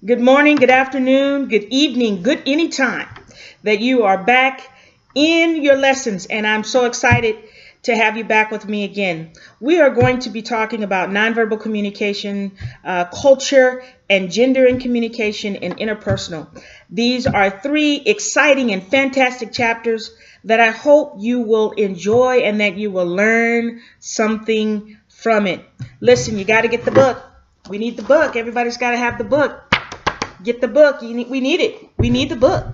Good morning, good afternoon, good evening, good anytime that you are back in your lessons. And I'm so excited to have you back with me again. We are going to be talking about nonverbal communication, culture, and gender in communication and interpersonal. These are three exciting and fantastic chapters that I hope you will enjoy and that you will learn something from it. Listen, you got to get the book. We need the book. Everybody's got to have the book. Get the book. We need it. We need the book.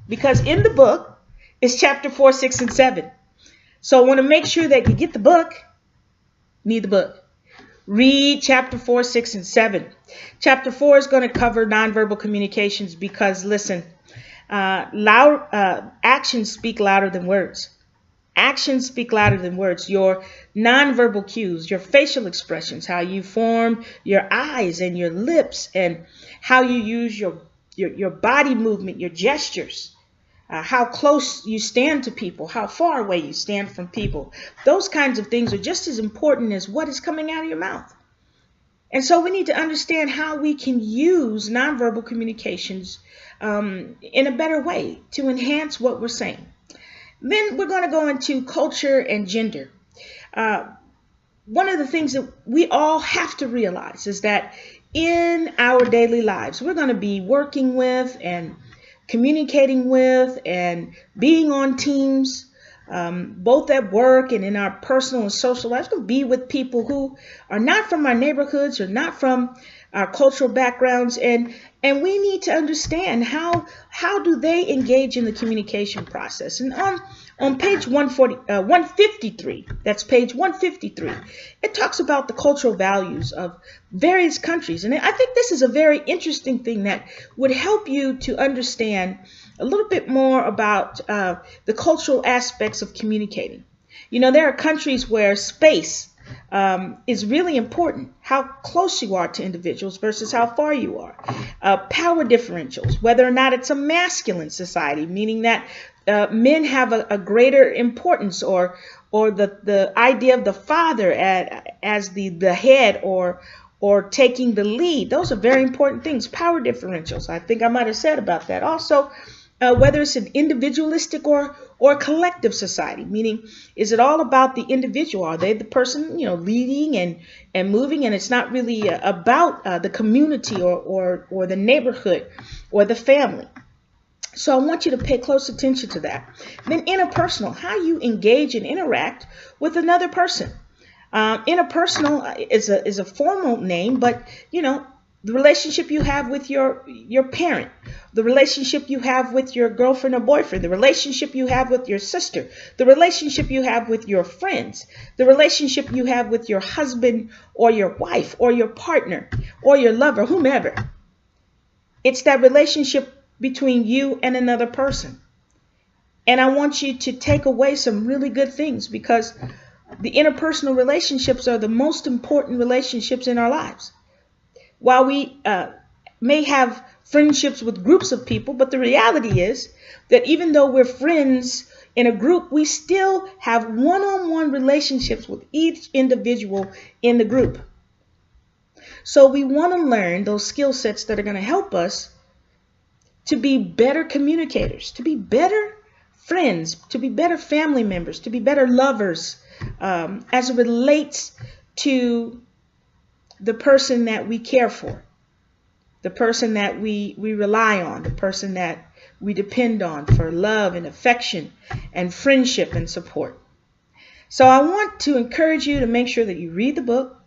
Because in the book is chapter 4, 6, and 7. So I want to make sure that you get the book. Need the book. Read chapter 4, 6, and 7. Chapter 4 is going to cover nonverbal communications because, listen, actions speak louder than words. Actions speak louder than words. Your nonverbal cues, your facial expressions, how you form your eyes and your lips, and how you use your body movement, your gestures, how close you stand to people, how far away you stand from people. Those kinds of things are just as important as what is coming out of your mouth. And so we need to understand how we can use nonverbal communications in a better way to enhance what we're saying. Then we're going to go into culture and gender. One of the things that we all have to realize is that in our daily lives, we're going to be working with and communicating with and being on teams, both at work and in our personal and social lives. We're going to be with people who are not from our neighborhoods or not from our cultural backgrounds, and we need to understand how do they engage in the communication process. And on page 153, that's page 153, it talks about the cultural values of various countries. And I think this is a very interesting thing that would help you to understand a little bit more about the cultural aspects of communicating. You know, there are countries where space is really important, how close you are to individuals versus how far you are. Power differentials, whether or not it's a masculine society, meaning that men have a greater importance, or the idea of the father as the head or taking the lead. Those are very important things. Power differentials. I think I might have said about that. Also, whether it's an individualistic or collective society, meaning is it all about the individual? Are they the person, leading and moving, and it's not really about the community or the neighborhood or the family? So I want you to pay close attention to that. Then interpersonal, how you engage and interact with another person. Interpersonal is a formal name, but the relationship you have with your parent, the relationship you have with your girlfriend or boyfriend, the relationship you have with your sister, the relationship you have with your friends, the relationship you have with your husband or your wife or your partner or your lover, whomever. It's that relationship between you and another person. And I want you to take away some really good things, because the interpersonal relationships are the most important relationships in our lives. While we may have friendships with groups of people, but the reality is that even though we're friends in a group, we still have one-on-one relationships with each individual in the group. So we want to learn those skill sets that are going to help us to be better communicators, to be better friends, to be better family members, to be better lovers, as it relates to the person that we care for, the person that we rely on, the person that we depend on for love and affection and friendship and support. So I want to encourage you to make sure that you read the book.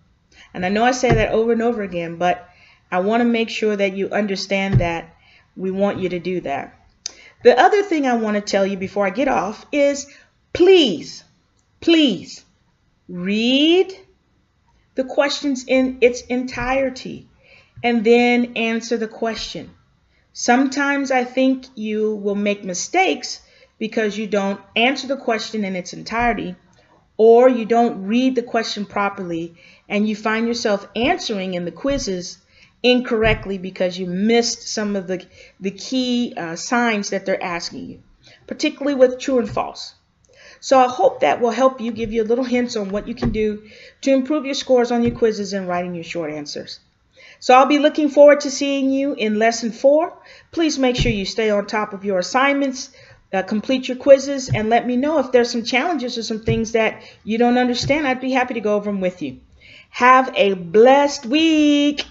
And I know I say that over and over again, but I want to make sure that you understand that we want you to do that. The other thing I want to tell you before I get off is please read the questions in its entirety and then answer the question. Sometimes I think you will make mistakes because you don't answer the question in its entirety, or you don't read the question properly and you find yourself answering in the quizzes incorrectly because you missed some of the key signs that they're asking you, particularly with true and false. So I hope that will help you, give you a little hints on what you can do to improve your scores on your quizzes and writing your short answers. So I'll be looking forward to seeing you in lesson 4. Please make sure you stay on top of your assignments, complete your quizzes, and let me know if there's some challenges or some things that you don't understand. I'd be happy to go over them with you. Have a blessed week.